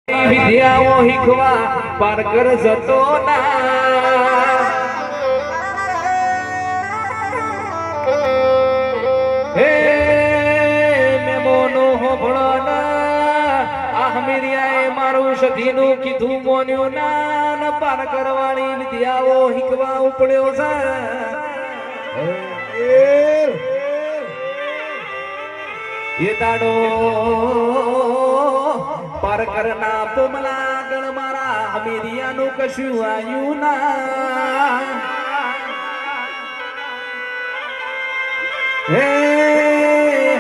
વિદ્યાઓ શીખવા પારકર જતો ના હે મેમોનો હોભળો ના આ હમીરિયાએ મારું સધીનું કીધું મોન્યું ના પારકર વાળી વિદ્યાઓ શીખવા ઉપડ્યો છે એ દાડો પારકર ના પોમલા ગણ મારા હમીરિયાનું કશું આયું ના હે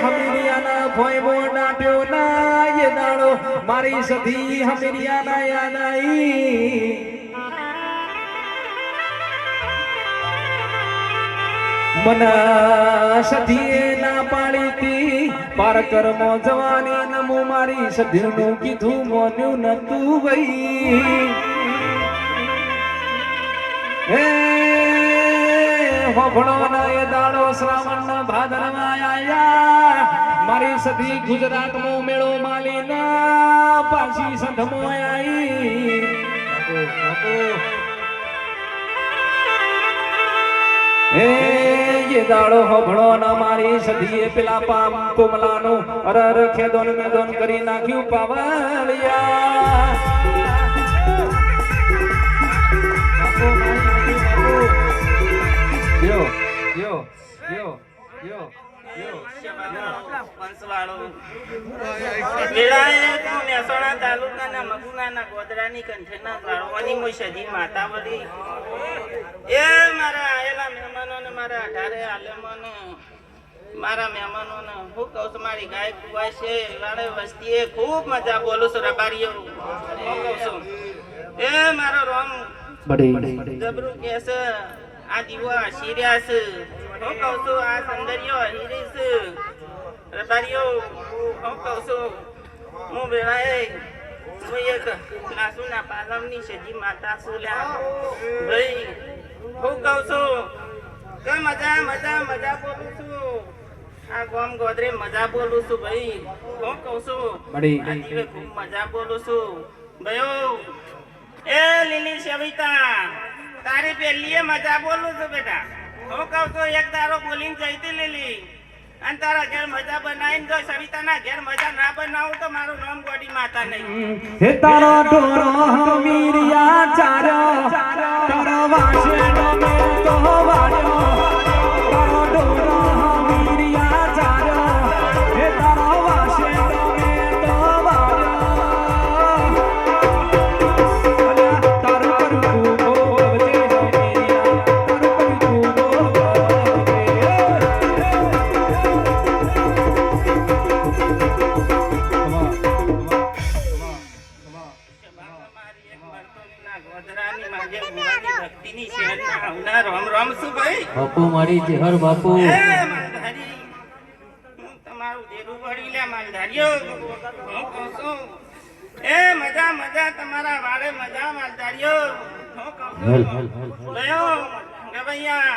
હમીરિયાના ભોયમો નાટ્યો ના એ દાડો મારી સધી હમીરિયાના યાદ આઈ મન સધીએ ના પાડી તી પારકર મો જવાની નમો મારી સધીનું કીધું મોન્યું નતું ભાઈ હે હોભળો ના એ દાડો શ્રાવણ ના ભાદરમાં આયા મારી સધી ગુજરાત મો મેળો માલી ના પાછી સંધમો આઈ હે ये दाड़ो होभड़ो न मारी सधीए पिला पाम पोमलानो अरर खेदोन मेदोन करी नाख्यू पावलिया यो यो यो यो પંચવાળો વેળાએ મહેસાણા તાલુકાના મગુનાના ગોધરાની કંઠેના ગાળવાની મોય સધી માતાવડી એ મારા આયેલા મહેમાનોને મારા 18 આલેમોને મારા મહેમાનોને હું કહું છું મારી ગાય કુવાય છે લાડે વસ્તીએ ખૂબ મજા બોલું છું રબારીઓ હું કહું છું એ મારો રોમ જબરું કે છે આ દીવા શીર્યા છે હું કહું છું આ સંદર્યો હીરી છે રબારીઓ હું કહું છું હું વેળાએ હું એક લાસુના પાલમની સજી માતા છું લ્યા ભાઈ હું કહું છું કે મજા મજા મજા બોલું છું આ ગોમ ગોદરે મજા બોલું છું ભાઈ હું કહું છું આ દીવે ખૂબ મજા બોલું છું ભાઈઓ એ લીલી સવિતા તારી પહેલી મજા બોલું છું બેટા હું કહું છું એક તારો બોલીને જઈતી લીલી અને તારા ઘેર મજા બનાવીને જો સવિતાના ઘેર મજા ના બનાવું તો મારું નામ ગોડી માતા નહીં હે તારો ઢોરો હમીરિયા ચારો તારો વાસે નો મેલ તો વાડ્યો તારો ઢોરો હમીરિયા ચારો હે તારો વાસે નો મેલ તો વાડ્યો તારો કરું બોલજે હમીરિયા તારો કરું બાપુ મારી જહર બાપુ તમારું દેરું વળી લે માલધારીઓ હું કહું છું એ મજા મજા તમારા વાળે મજા માલધારીઓ હું કહું છું લયો ગવૈયા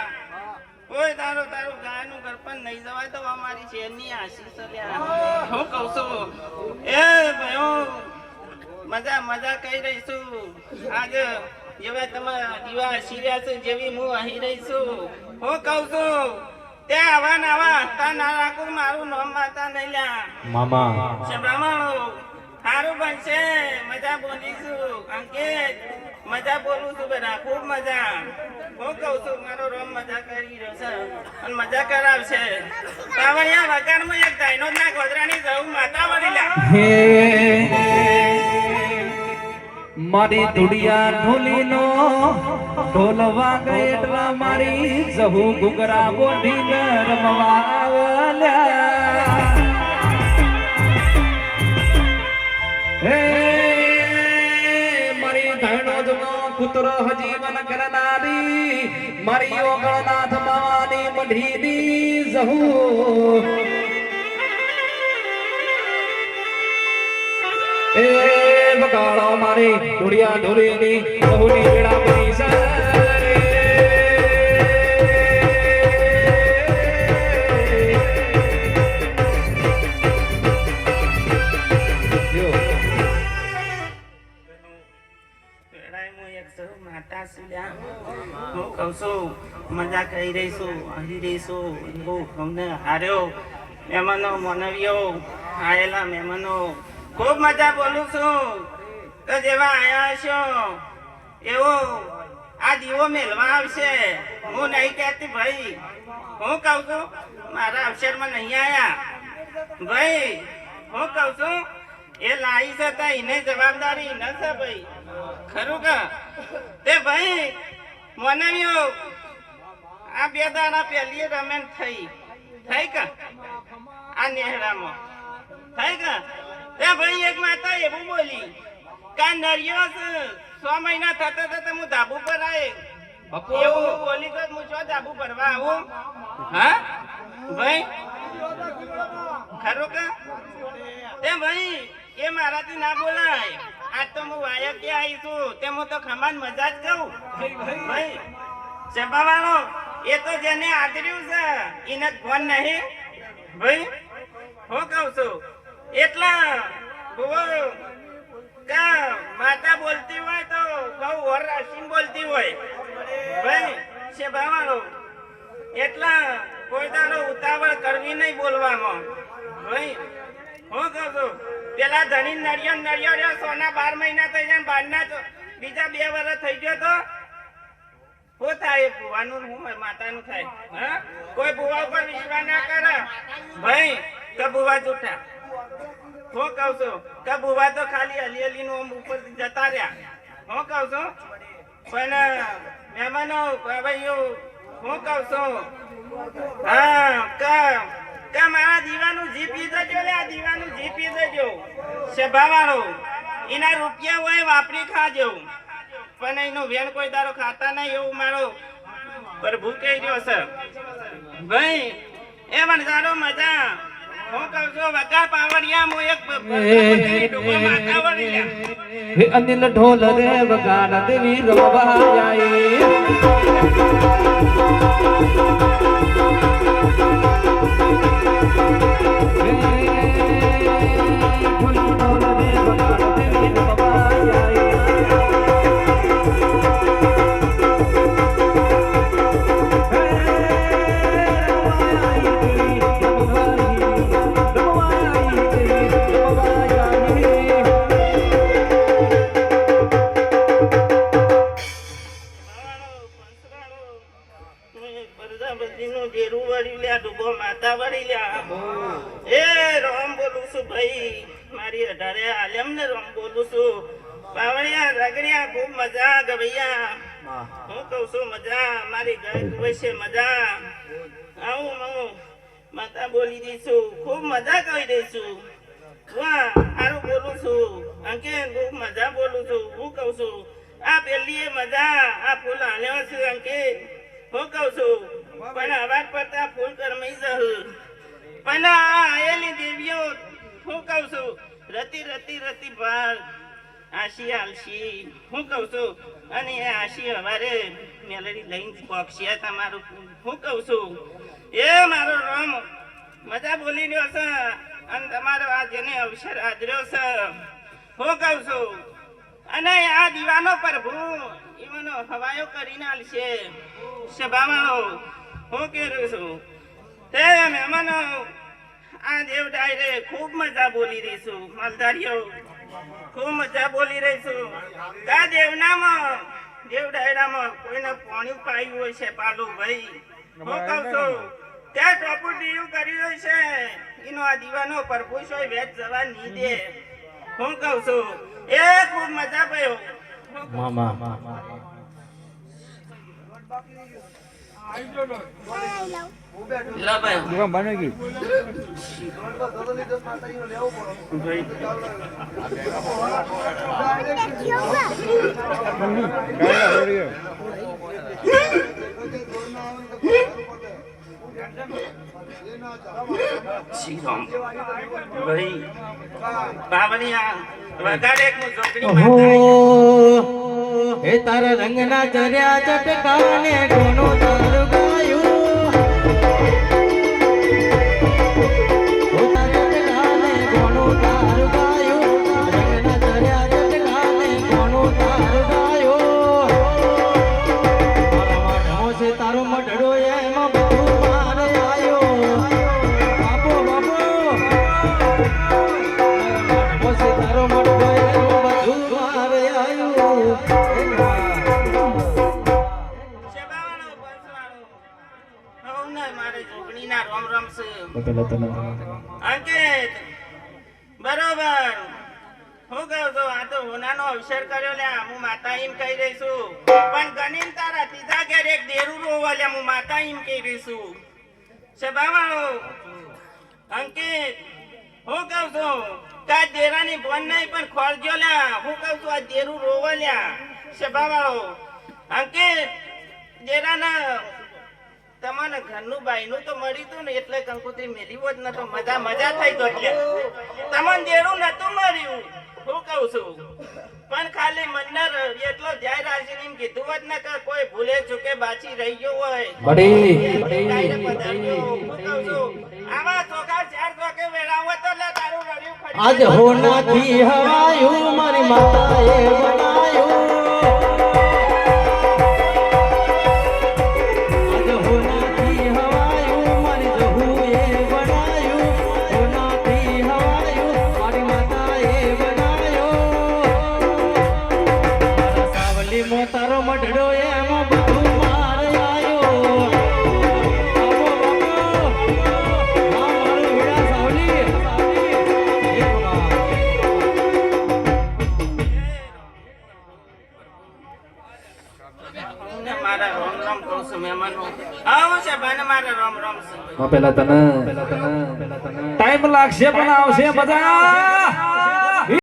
કોઈ તારું ગાયનું ગરપન નહીં જવાય તો અમારી શેરની આશીષ લ્યા હું કહું છું એ ભાઈઓ મજા મજા કહી રહી છું આજે જેવા તમારા દીવા શીર્યા છે જેવી હું અહીં રહી છું હું કહું છું તે આવા નાવા હતા ના રાખું મારું નામ માતા નહીં લ્યા મામા બ્રાહ્મણો સારું બનશે મજા બોલીશું અંકિત મજા બોલું છું બેટા ખૂબ મજા હું કહું છું મારો રોમ મજા કરી રહ્યો છે અને મજા કરાવશે પાવણિયા વગાડમાં એક દાઈનો ના ગોધરાની જવું માતા વળી લ્યા મારી ધુડિયા ઢોલીનો ઢોલ વાગે એટલા મારી જહુ ગુગરા બોઢીને રમવા આવ્યા હે મારી ધણો જનો પુત્ર હજીવન કરનારી મારી ઓગણનાથ માવાની મઢીની જહુ એ બગાડો મારી ધુડિયા ઢોલીની બહુની વેળા બની એકસો માતા સુલ્યા હું કહું છું મજા કરી રહીશું હરી રહીશું એવું અમને હાર્યો મહેમાનો મનવ્યો આયેલા મહેમાનો ખૂબ મજા બોલું છું તો જેવા આયા છો એવો આ દીવો મેલવા આવશે હું નહીં કહેતી ભાઈ હું કહું છું મારા અવસરમાં નહીં આયા ભાઈ હું કહું છું એ લાવી છે એને જવાબદારી ન છે ભાઈ ખરું કે તે ભાઈ મનાવ્યો આ બે દાડા પહેલી રમેન થઈ કે આ નેહરામાં થઈ કે તે ભાઈ એક માતા એવું બોલી કા નરિયો છે 6 મહિના થતા થતા હું ધાબુ પર આવે એવું બોલી તો હું શું ધાબુ ભરવા આવું હા ભાઈ ખરું કે તે ભાઈ એ મારાથી ના બોલાય આજ તો હું વાયક કે આવી છું તે હું તો ખમાન મજા જ કહું ભાઈ સભાવાળો એ તો જેને આદર્યું છે એને ફોન નહીં ભાઈ હું કહું છું એટલા કા માતા બોલતી હોય તો બહુ ઓર રાશિન બોલતી હોય ભાઈ સભાવાળો એટલા કોઈ દાડો ઉતાવળ કરવી નહીં બોલવામાં ભાઈ હું કહું છું પેલા ધણી નરિયો સોના 12 મહિના થઈ જાય 12 ના બીજા 2 વર્ષ થઈ ગયો તો શું થાય ભુવાનું હું માતાનું થાય હા કોઈ ભુવા ઉપર વિશ્વાસ ના કરે ભાઈ કે ભુવા જૂઠા હું કહું છું કે ભુવા તો ખાલી હલી નું ઉપર જતા રહ્યા હું કહું છું પણ મહેમાનો ભાઈઓ હું કહું છું હા કે મારા દીવાનું જી પી જજો લે આ દીવાનું જી પી જજો સભાવાળો એના રૂપિયા હોય વાપરી ખાજો પણ એનો વેણ કોઈ દારો ખાતા નહીં એવું મારો પ્રભુ કહી રહ્યો છે ભાઈ એ વણઝારો મજા હું કહું છું વગા પાવડિયા મો એક ડૂબો માથા વળ્યા હે અનિલ ઢોલ રે વગાડ દેવી રવા જાય માતા બોલી દઈશું ખૂબ મજા કરી દઈશું વાહ સારું બોલું છું અંકે ખૂબ મજા બોલું છું હું કહું છું આ પેલી મજા આ ફૂલ હાલ્યો છે અંકે હું કહું છું પણ અવાજ પડતા ફૂલ કરમાઈ જશે પણ આ આયેલી દેવીઓ હું કહું છું રતી ભાર આશી આલશી હું કહું છું અને એ આશી અમારે મેલડી લઈને પક્ષી તમારું હું કહું છું એ મારો રામ મજા બોલી રહ્યો છે અને તમારો આ જેને અવસર આદર્યો છે હું કહું છું અને આ દીવાનો પ્રભુ એવાનો હવાયો કરીને આલશે સભામાં હું કહું છું તે મહેમાનો આ દેવ ડાયરે ખૂબ મજા બોલી રહી છું માલધારીઓ ખૂબ મજા બોલી રહી છું આ દેવ ડાયરામાં કોઈને પાણી પાયું હોય છે પાલું ભાઈ હું કહું છું ત્યાં ટોપુ દીવું કર્યું હોય છે એનો આ દીવાનો પરપુષ હોય વેચ જવા નહીં દે હું કહું છું એ ખૂબ મજા પડ્યો હે તારા રંગના ચર્યા ચટકાને કોનો તારું ગાયું કોનો તારું ગાયું રંગના ચર્યા ચટકાને કોનો તારું ગાયું પેલા તને અંકિત બરોબર હું કહું છું આ તો હોનાનો અવસર કર્યો લ્યા હું માતા એમ કહી રહી છું પણ ગણીને તારા તીધા ઘેર એક દેરું રોવા લ્યા હું માતા એમ કહી રહી છું સભાવાળો અંકિત હું કહું છું કા દેરાની બોન નહીં પણ ખોરજો લ્યા હું કહું છું આ દેરું રોવા લ્યા સભાવાળો અંકિત દેરાના તમારે ઘરનું બાયનું તો મળ્યું તું ને એટલે કંકોત્રી મેલી હોત ને તો મજા થઈ ગઈ તમને દેરું નતું મળ્યું હું કહું છું પણ ખાલી મન્નર એટલો જાય રાશિ એમ કીધું હોત ને કે કોઈ ભૂલે ચૂકે બાચી રહી ગયો હોય બડી હું કહું છું આવા ચોખા ચાર ચોકે વેરાવો તો લે તારું રડ્યું ખરી આજ હોનાથી હવાયું મારી માતાએ બનાયું આજ હોનાથી હવાયું મારી જહુએ બનાયું હોનાથી હવાયું મારી માતાએ બનાયું મારા સાવલી મો તારો મઢડો એમાં બધું માર આયો બાબો મારું હીરા સાવલી ને મારા રામ રામ કહું છું મહેમાનો આવું છે ભાઈને મારા રામ રામ છે પેલા તને ટાઈમ લાગશે પણ આવશે મજા